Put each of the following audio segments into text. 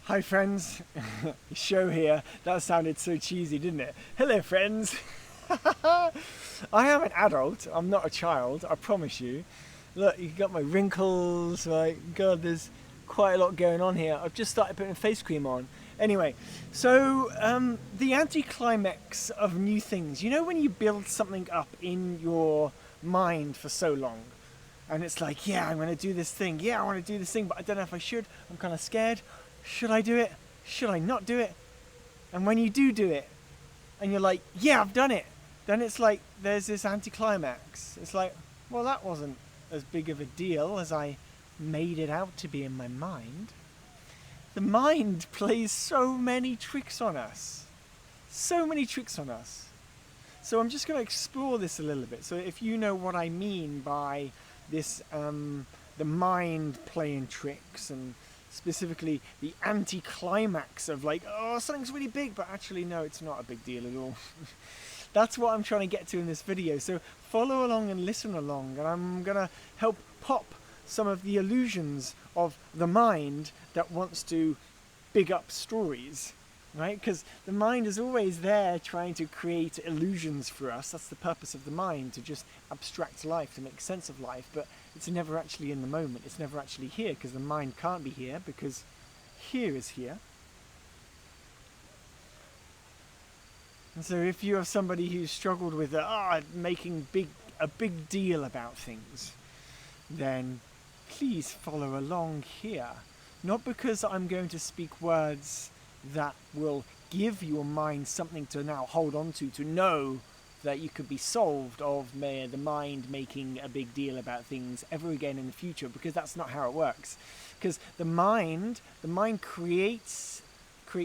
Hi friends, show here. That sounded so cheesy, didn't it? Hello friends. I am an adult, I'm not a child, I promise you. Look, you got my wrinkles, right? God, there's quite a lot going on here. I've just started putting face cream on. Anyway, so the anticlimax of new things. You know when you build something up in your mind for so long? And it's like, yeah, I'm going to do this thing. Yeah, I want to do this thing, but I don't know if I should. I'm kind of scared. Should I do it? Should I not do it? And when you do it, and you're like, yeah, I've done it, then it's like there's this anticlimax. It's like, well, that wasn't as big of a deal as I made it out to be in my mind. The mind plays so many tricks on us. So many tricks on us. So I'm just going to explore this a little bit. So if you know what I mean by this, the mind playing tricks, and specifically the anticlimax of like, oh, something's really big, but actually no, it's not a big deal at all. That's what I'm trying to get to in this video. So follow along and listen along, and I'm gonna help pop some of the illusions of the mind that wants to big up stories, right? Because the mind is always there trying to create illusions for us. That's the purpose of the mind, to just abstract life, to make sense of life, but it's never actually in the moment. It's never actually here, because the mind can't be here, because here is here. And so if you are somebody who's struggled with making a big deal about things, then please follow along here. Not because I'm going to speak words that will give your mind something to now hold on to know that you could be solved of the mind making a big deal about things ever again in the future, because that's not how it works. Because the mind creates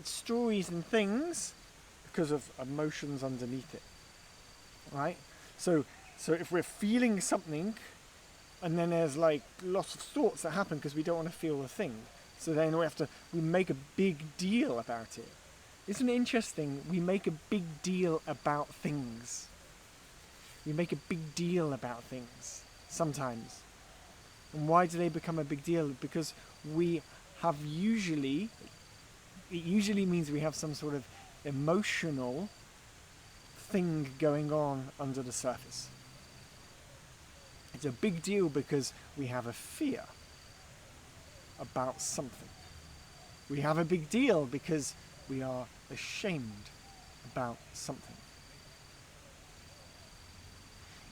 stories and things because of emotions underneath it, right? So if we're feeling something, and then there's like lots of thoughts that happen because we don't want to feel the thing, so then we make a big deal about it. Isn't it interesting? We make a big deal about things. We make a big deal about things sometimes. And why do they become a big deal? Because it usually means we have some sort of emotional thing going on under the surface. It's a big deal because we have a fear about something. We have a big deal because we are ashamed about something.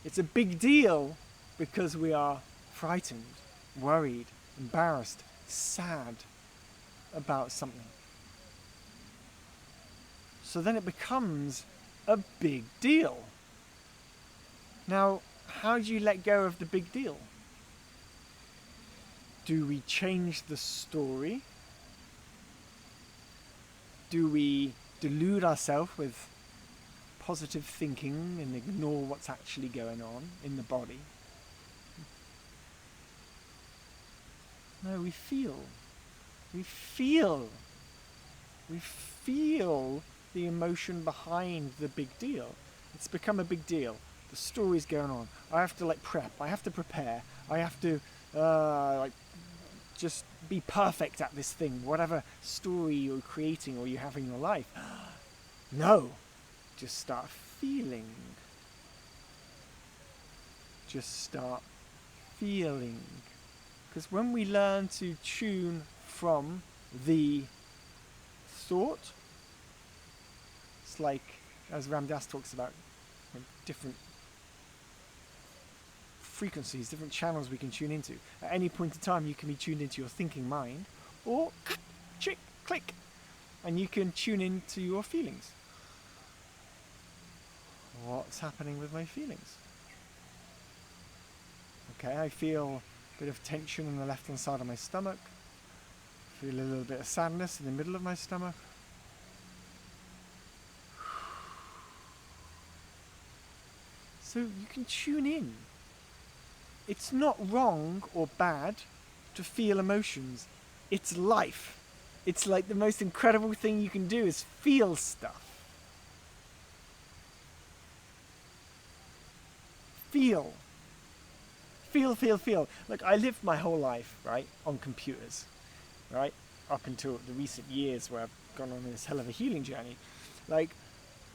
It's a big deal because we are frightened, worried, embarrassed, sad about something. So then it becomes a big deal. Now, how do you let go of the big deal? Do we change the story? Do we delude ourselves with positive thinking and ignore what's actually going on in the body? No, we feel. We feel the emotion behind the big deal. It's become a big deal. The story's going on. I have to prep. I have to prepare. I have to just be perfect at this thing, whatever story you're creating or you have in your life. No, just start feeling. Just start feeling. Because when we learn to tune from the thought, it's like, as Ram Dass talks about, different frequencies, different channels we can tune into. At any point in time, you can be tuned into your thinking mind, or click, and you can tune into your feelings. What's happening with my feelings? Okay, I feel a bit of tension on the left-hand side of my stomach. Feel a little bit of sadness in the middle of my stomach. So you can tune in. It's not wrong or bad to feel emotions. It's life. It's like the most incredible thing you can do is feel stuff. Feel. Feel. Like, I lived my whole life, right, on computers, right? up until the recent years where I've gone on this hell of a healing journey. Like,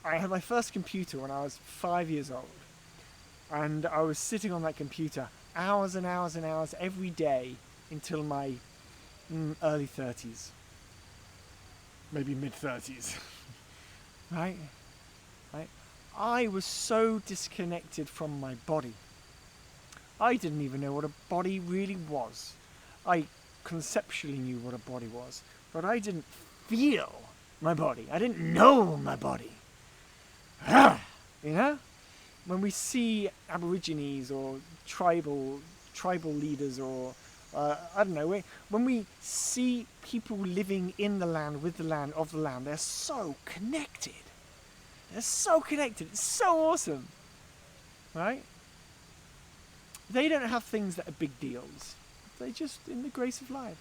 I had my first computer when I was 5 years old, and I was sitting on that computer hours and hours and hours every day until my early 30s, maybe mid 30s. Right? I was so disconnected from my body. I didn't even know what a body really was. I conceptually knew what a body was, but I didn't feel my body. I didn't know my body. You know? When we see Aborigines or tribal leaders, or I don't know, when we see people living in the land, with the land, of the land, they're so connected. They're so connected. It's so awesome. Right? They don't have things that are big deals. They're just in the grace of life.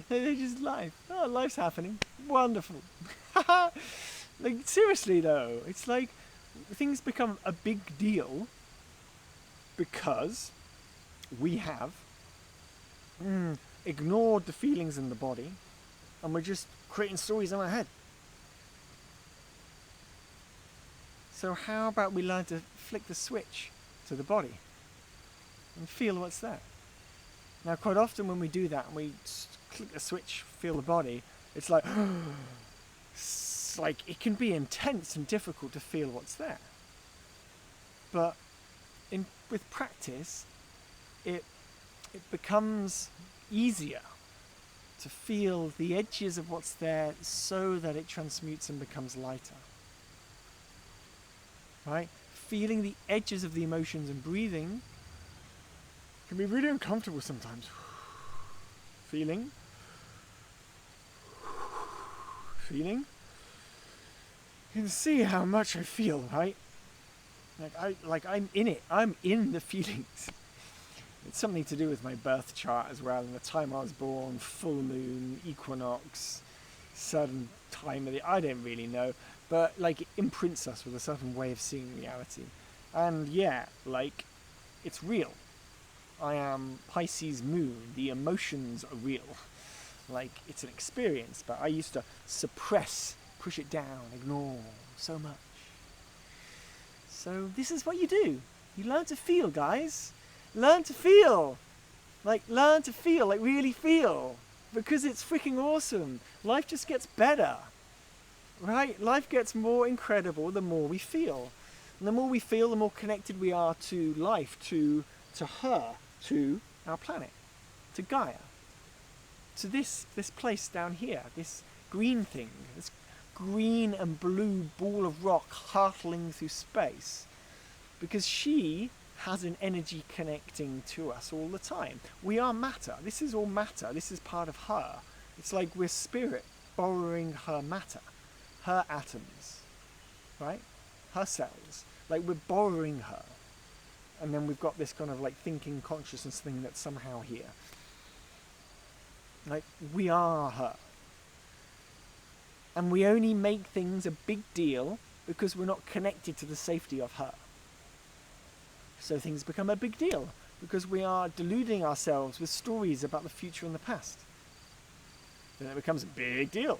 They're just life. Oh, life's happening. Wonderful. Like, seriously though, it's like things become a big deal because we have ignored the feelings in the body, and we're just creating stories in our head. So how about we learn to flick the switch to the body and feel what's there? Now, quite often when we do that and we click the switch, feel the body, it's like it can be intense and difficult to feel what's there. But with practice, it becomes easier to feel the edges of what's there so that it transmutes and becomes lighter. Right? Feeling the edges of the emotions and breathing can be really uncomfortable sometimes. Feeling. You can see how much I feel, right? I'm in it. I'm in the feelings. It's something to do with my birth chart as well, and the time I was born, full moon, equinox, certain time of the, I don't really know, but like it imprints us with a certain way of seeing reality. And yeah, like, it's real. I am Pisces moon. The emotions are real. Like, it's an experience, but I used to suppress, push it down, ignore so much. So this is what you do. You learn to feel, guys. Learn to feel. Like, really feel. Because it's freaking awesome. Life just gets better. Right? Life gets more incredible the more we feel. And the more we feel, the more connected we are to life, to her, to our planet, to Gaia, to this place down here, this green thing, this green and blue ball of rock hurtling through space, because she has an energy connecting to us all the time. We are matter. This is all matter. This is part of her. It's like we're spirit borrowing her matter, her atoms, right? Her cells. Like, we're borrowing her. And then we've got this kind of like thinking consciousness thing that's somehow here. Like, we are her. And we only make things a big deal because we're not connected to the safety of her. So things become a big deal because we are deluding ourselves with stories about the future and the past. Then it becomes a big deal.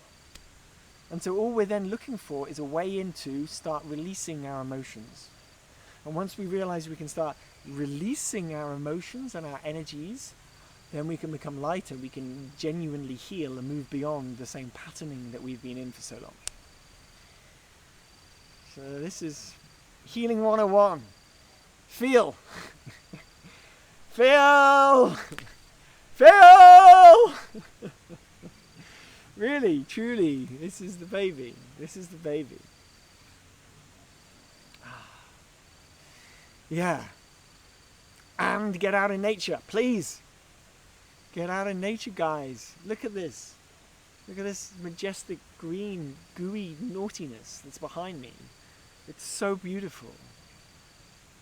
And so all we're then looking for is a way in to start releasing our emotions. And once we realize we can start releasing our emotions and our energies, then we can become lighter. We can genuinely heal and move beyond the same patterning that we've been in for so long. So this is Healing 101. Feel. Feel. Feel. Really, truly, this is the baby. This is the baby. Yeah. And get out in nature, please. Get out in nature, guys. Look at this. Look at this majestic green, gooey naughtiness that's behind me. It's so beautiful.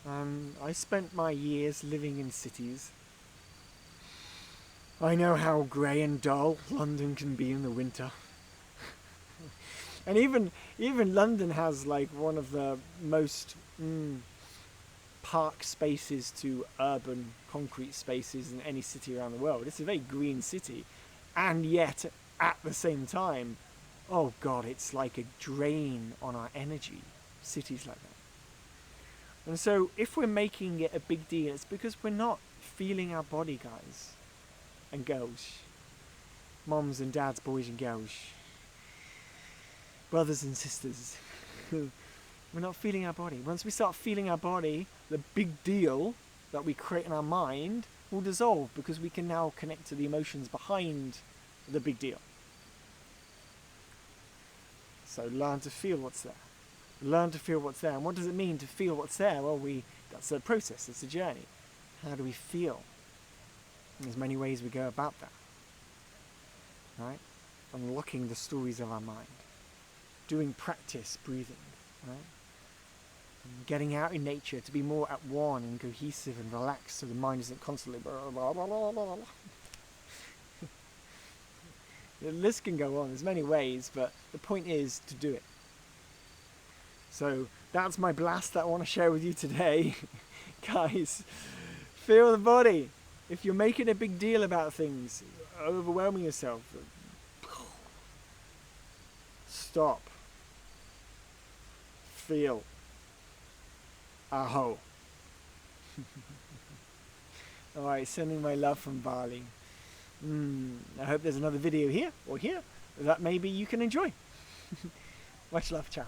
I spent my years living in cities. I know how grey and dull London can be in the winter. And even London has like one of the most park spaces to urban concrete spaces in any city around the world. It's a very green city. And yet, at the same time, oh God, it's like a drain on our energy, cities like that. And so if we're making it a big deal, it's because we're not feeling our body, guys and girls, moms and dads, boys and girls, brothers and sisters. We're not feeling our body. Once we start feeling our body, the big deal that we create in our mind will dissolve, because we can now connect to the emotions behind the big deal. So learn to feel what's there. Learn to feel what's there. And what does it mean to feel what's there? Well, that's a process, it's a journey. How do we feel? And there's many ways we go about that. Right? Unlocking the stories of our mind. Doing practice breathing. Right? And getting out in nature to be more at one and cohesive and relaxed, so the mind isn't constantly blah, blah, blah, blah, blah. The list can go on. There's many ways, but the point is to do it. So that's my blast that I want to share with you today. Guys, feel the body. If you're making a big deal about things, overwhelming yourself, stop. Feel. Aho. Alright, sending my love from Bali. I hope there's another video here or here that maybe you can enjoy. Much love, ciao.